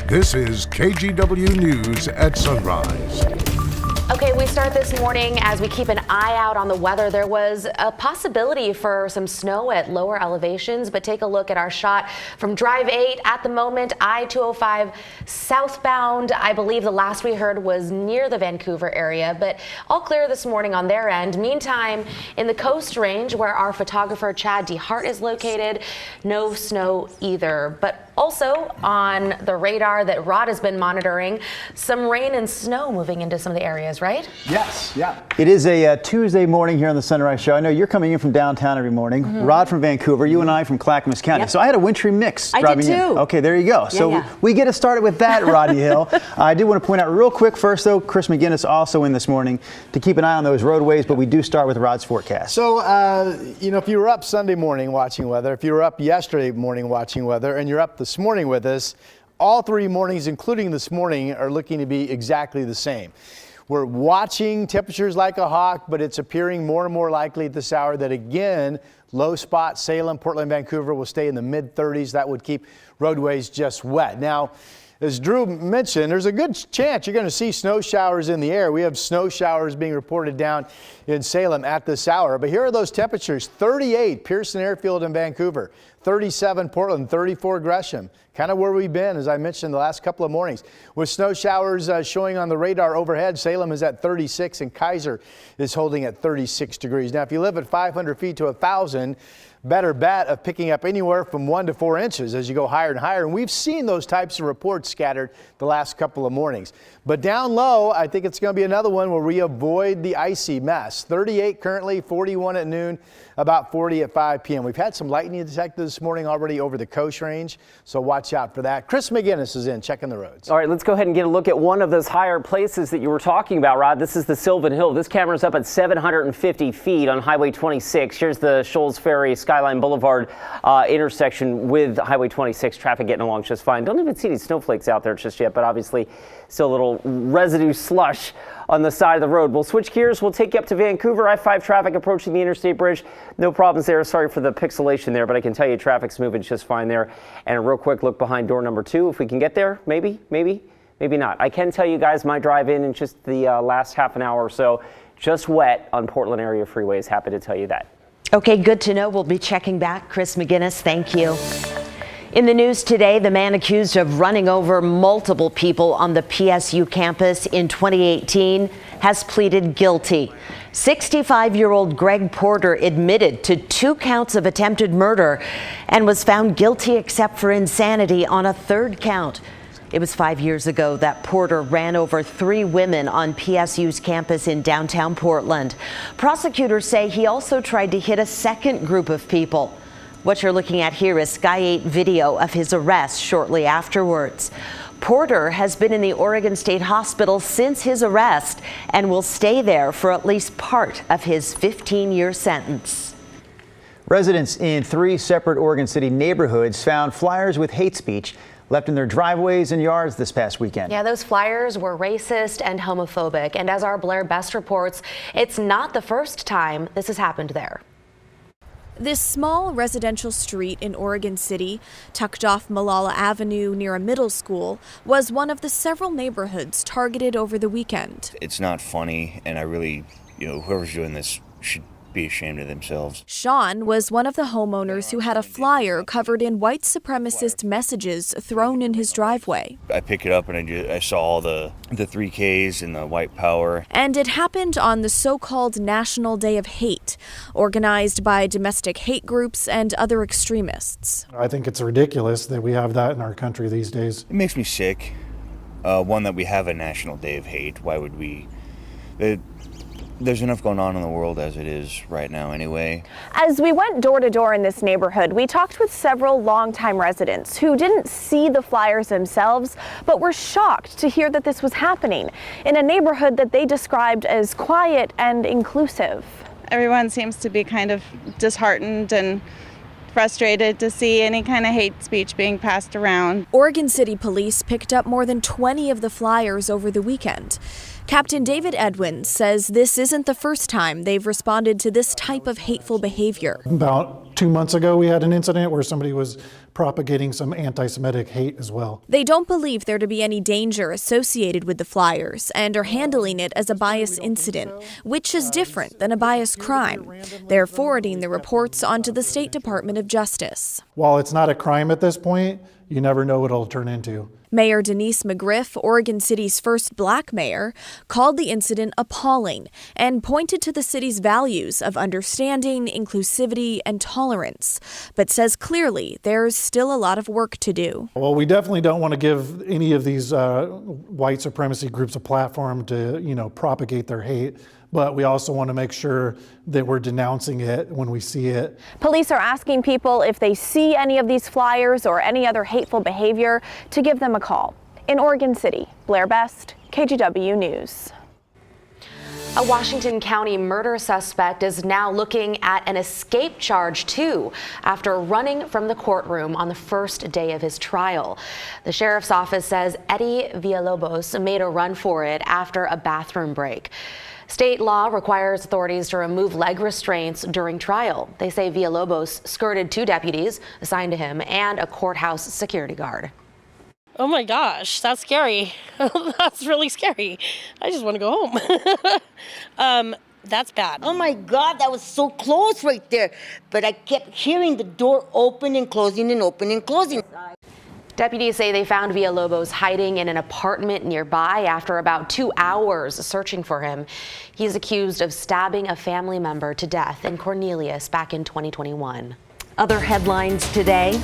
This is KGW News at Sunrise. Okay, we start this morning as we keep an eye out on the weather. There was a possibility for some snow at lower elevations, but take a look at our shot from Drive 8 at the moment, I-205 southbound. I believe the last we heard was near the Vancouver area, but all clear this morning on their end. Meantime, in the Coast Range, where our photographer Chad DeHart is located, no snow either. But also on the radar that Rod has been monitoring, some rain and snow moving into some of the areas, right? Yes, yeah. It is a Tuesday morning here on the Sunrise Show. I know you're coming in from downtown every morning. Rod from Vancouver, you and I from Clackamas County. Yep. So I had a wintry mix driving did too. in. Okay, there you go. So we get us started with that, Rodney Hill. I do want to point out real quick first, though, Chris McGinnis also in this morning to keep an eye on those roadways, but we do start with Rod's forecast. So, if you were up Sunday morning watching weather, if you were up yesterday morning watching weather, and you're up this morning with us, all three mornings, including this morning, are looking to be exactly the same. We're watching temperatures like a hawk, but it's appearing more and more likely at this hour that, again, low spot Salem, Portland, Vancouver will stay in the mid-30s. That would keep roadways just wet. Now, as Drew mentioned, there's a good chance you're going to see snow showers in the air. We have snow showers being reported down in Salem at this hour. But here are those temperatures: 38 Pearson Airfield in Vancouver, 37 Portland, 34 Gresham. Kind of where we've been, as I mentioned, the last couple of mornings. With snow showers showing on the radar overhead, Salem is at 36 and Kaiser is holding at 36 degrees. Now, if you live at 500 feet to 1,000, better bet of picking up anywhere from 1 to 4 inches as you go higher and higher. And we've seen those types of reports scattered the last couple of mornings. But down low, I think it's going to be another one where we avoid the icy mess. 38 currently, 41 at noon, about 40 at 5 p.m. We've had some lightning detected this morning already over the Coast Range, so watch out for that. Chris McGinnis is in checking the roads. All right, let's go ahead and get a look at one of those higher places that you were talking about, Rod. This is the Sylvan Hill. This camera's up at 750 feet on Highway 26. Here's the Shoals Ferry Skyline Boulevard intersection with Highway 26. Traffic getting along just fine. Don't even see any snowflakes out there just yet, but obviously still a little residue slush on the side of the road. We'll switch gears. We'll take you up to Vancouver. I-5 traffic approaching the Interstate Bridge. No problems there. Sorry for the pixelation there, but I can tell you traffic's moving just fine there. And a real quick look behind door number 2. If we can get there, maybe not. I can tell you guys my drive in just the last half an hour or so, just wet on Portland area freeways. Happy to tell you that. Okay, good to know. We'll be checking back. Chris McGinnis, thank you. In the news today, the man accused of running over multiple people on the PSU campus in 2018 has pleaded guilty. 65-year-old Greg Porter admitted to 2 counts of attempted murder and was found guilty except for insanity on a 3rd count. It was 5 years ago that Porter ran over 3 women on PSU's campus in downtown Portland. Prosecutors say he also tried to hit a second group of people. What you're looking at here is Sky 8 video of his arrest shortly afterwards. Porter has been in the Oregon State Hospital since his arrest and will stay there for at least part of his 15-year sentence. Residents in 3 separate Oregon City neighborhoods found flyers with hate speech left in their driveways and yards this past weekend. Yeah, those flyers were racist and homophobic. And as our Blair Best reports, it's not the first time this has happened there. This small residential street in Oregon City, tucked off Malala Avenue near a middle school, was one of the several neighborhoods targeted over the weekend. It's not funny, and I really, whoever's doing this should be ashamed of themselves. Sean was one of the homeowners who had a flyer covered in white supremacist messages thrown in his driveway. I pick it up and I saw all the 3Ks and the white power. And it happened on the so-called National Day of Hate, organized by domestic hate groups and other extremists. I think it's ridiculous that we have that in our country these days. It makes me sick. One, that we have a National Day of Hate. Why would we? There's enough going on in the world as it is right now anyway. As we went door to door in this neighborhood, we talked with several longtime residents who didn't see the flyers themselves, but were shocked to hear that this was happening in a neighborhood that they described as quiet and inclusive. Everyone seems to be kind of disheartened and frustrated to see any kind of hate speech being passed around. Oregon City Police picked up more than 20 of the flyers over the weekend. Captain David Edwin says this isn't the first time they've responded to this type of hateful behavior. About 2 months ago, we had an incident where somebody was propagating some anti-Semitic hate as well. They don't believe there to be any danger associated with the flyers and are handling it as a bias incident, which is different than a bias crime. They're forwarding the reports onto the State Department of Justice. While it's not a crime at this point, you never know what it'll turn into. Mayor Denise McGriff, Oregon City's first black mayor, called the incident appalling and pointed to the city's values of understanding, inclusivity, and tolerance, but says clearly there's still a lot of work to do. Well, we definitely don't want to give any of these white supremacy groups a platform to, propagate their hate. But we also want to make sure that we're denouncing it when we see it. Police are asking people if they see any of these flyers or any other hateful behavior to give them a call. In Oregon City, Blair Best, KGW News. A Washington County murder suspect is now looking at an escape charge, too, after running from the courtroom on the first day of his trial. The sheriff's office says Eddie Villalobos made a run for it after a bathroom break. State law requires authorities to remove leg restraints during trial. They say Villalobos skirted 2 deputies assigned to him and a courthouse security guard. Oh my gosh, that's scary. That's really scary. I just want to go home. That's bad. Oh my God, that was so close right there. But I kept hearing the door open and closing and open and closing. Deputies say they found Villalobos hiding in an apartment nearby after about 2 hours searching for him. He's accused of stabbing a family member to death in Cornelius back in 2021. Other headlines today.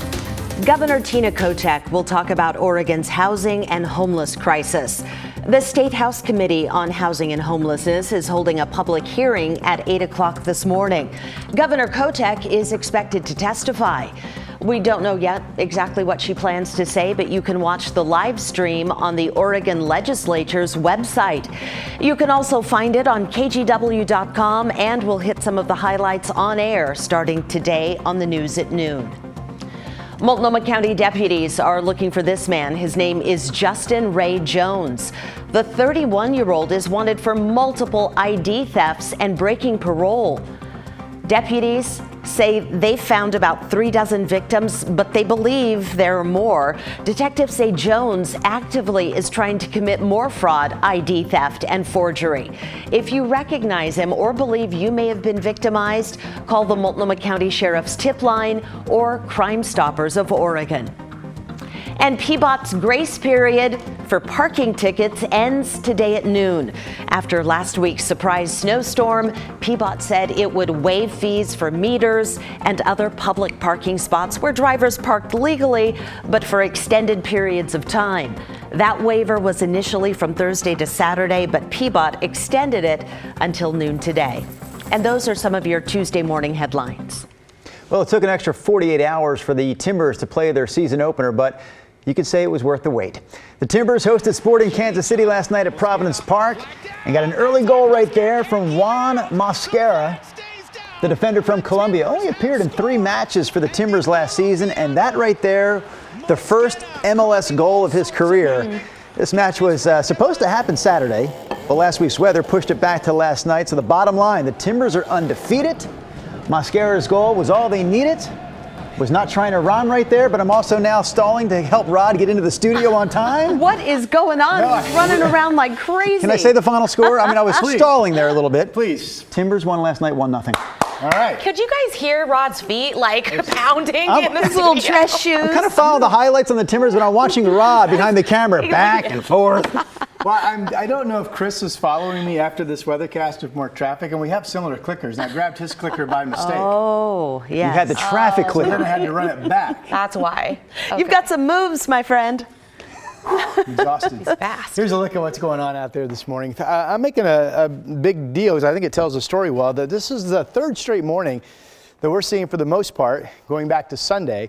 Governor Tina Kotek will talk about Oregon's housing and homeless crisis. The State House Committee on Housing and Homelessness is holding a public hearing at 8 o'clock this morning. Governor Kotek is expected to testify. We don't know yet exactly what she plans to say, but you can watch the live stream on the Oregon Legislature's website. You can also find it on KGW.com, and we'll hit some of the highlights on air starting today on the news at noon. Multnomah County deputies are looking for this man. His name is Justin Ray Jones. The 31-year-old is wanted for multiple ID thefts and breaking parole. Deputies say they found about 3 dozen victims, but they believe there are more. Detectives say Jones actively is trying to commit more fraud, ID theft, and forgery. If you recognize him or believe you may have been victimized, call the Multnomah County Sheriff's Tip Line or Crime Stoppers of Oregon. And PBOT's grace period for parking tickets ends today at noon. After last week's surprise snowstorm, PBOT said it would waive fees for meters and other public parking spots where drivers parked legally, but for extended periods of time. That waiver was initially from Thursday to Saturday, but PBOT extended it until noon today. And those are some of your Tuesday morning headlines. Well, it took an extra 48 hours for the Timbers to play their season opener, but you could say it was worth the wait. The Timbers hosted Sporting Kansas City last night at Providence Park and got an early goal right there from Juan Mosquera. The defender from Colombia only appeared in 3 matches for the Timbers last season, and that right there, the first MLS goal of his career. This match was supposed to happen Saturday, but last week's weather pushed it back to last night. So the bottom line, the Timbers are undefeated. Mosquera's goal was all they needed. Was not trying to rhyme right there, but I'm also now stalling to help Rod get into the studio on time. What is going on? He's running around like crazy. Can I say the final score? I mean, I was stalling there a little bit. Please. Timbers won last night, 1-0. All right. Could you guys hear Rod's feet pounding in the his little dress shoes? I'm kind of following the highlights on the Timbers, but I'm watching Rod behind the camera, back and forth. Well, I don't know if Chris is following me after this weathercast with more traffic, and we have similar clickers. And I grabbed his clicker by mistake. Oh, yes. You had the traffic clicker. Then I had to run it back. That's why. Okay. You've got some moves, my friend. Exhausted. He's fast. Here's a look at what's going on out there this morning. I'm making a big deal because I think it tells the story well that this is the 3rd straight morning that we're seeing, for the most part, going back to Sunday,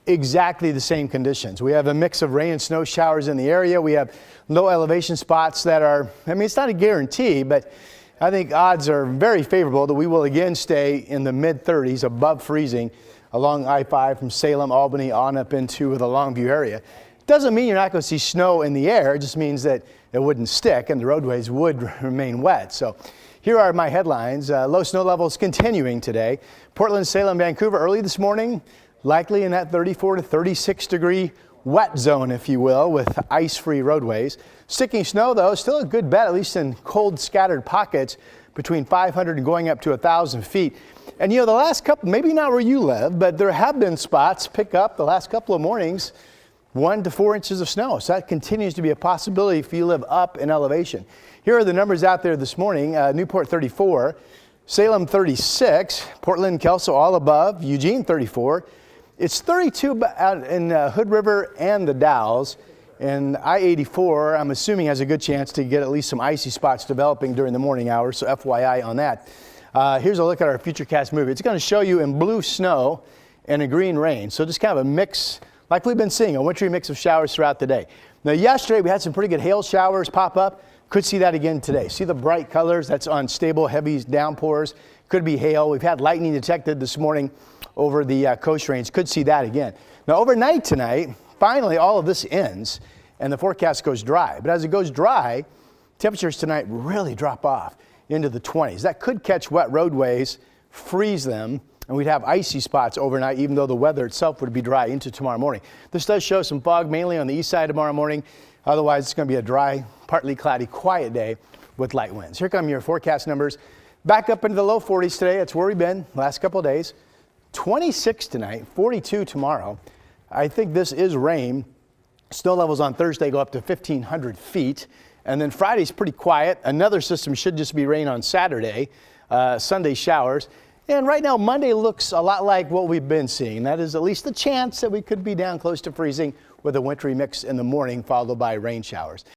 exactly the same conditions. We have a mix of rain and snow showers in the area. We have low elevation spots that are, I mean, it's not a guarantee, but I think odds are very favorable that we will again stay in the mid-30s above freezing along I-5 from Salem, Albany on up into the Longview area. Doesn't mean you're not going to see snow in the air. It just means that it wouldn't stick and the roadways would remain wet. So here are my headlines. Low snow levels continuing today. Portland, Salem, Vancouver early this morning. likely in that 34 to 36 degree wet zone, if you will, with ice-free roadways. Sticking snow, though, still a good bet, at least in cold scattered pockets between 500 and going up to 1,000 feet. And you know, the last couple, maybe not where you live, but there have been spots pick up the last couple of mornings 1 to 4 inches of snow. So that continues to be a possibility if you live up in elevation. Here are the numbers out there this morning. Newport 34, Salem 36, Portland, Kelso all above, Eugene 34. It's 32 out in Hood River and the Dalles. And I-84, I'm assuming, has a good chance to get at least some icy spots developing during the morning hours, so FYI on that. Here's a look at our Futurecast movie. It's going to show you in blue snow and a green rain. So just kind of a mix, like we've been seeing, a wintry mix of showers throughout the day. Now, yesterday we had some pretty good hail showers pop up. Could see that again today. See the bright colors? That's unstable, heavy downpours. Could be hail. We've had lightning detected this morning over the coast range. Could see that again. Now, overnight tonight, finally all of this ends and the forecast goes dry. But as it goes dry, temperatures tonight really drop off into the 20s. That could catch wet roadways, freeze them, and we'd have icy spots overnight, even though the weather itself would be dry into tomorrow morning. This does show some fog, mainly on the east side tomorrow morning. Otherwise, it's going to be a dry, partly cloudy, quiet day with light winds. Here come your forecast numbers. Back up into the low 40s today. That's where we've been last couple of days. 26 tonight, 42 tomorrow. I think this is rain. Snow levels on Thursday go up to 1,500 feet. And then Friday's pretty quiet. Another system should just be rain on Saturday. Sunday showers. And right now, Monday looks a lot like what we've been seeing. That is at least the chance that we could be down close to freezing with a wintry mix in the morning, followed by rain showers.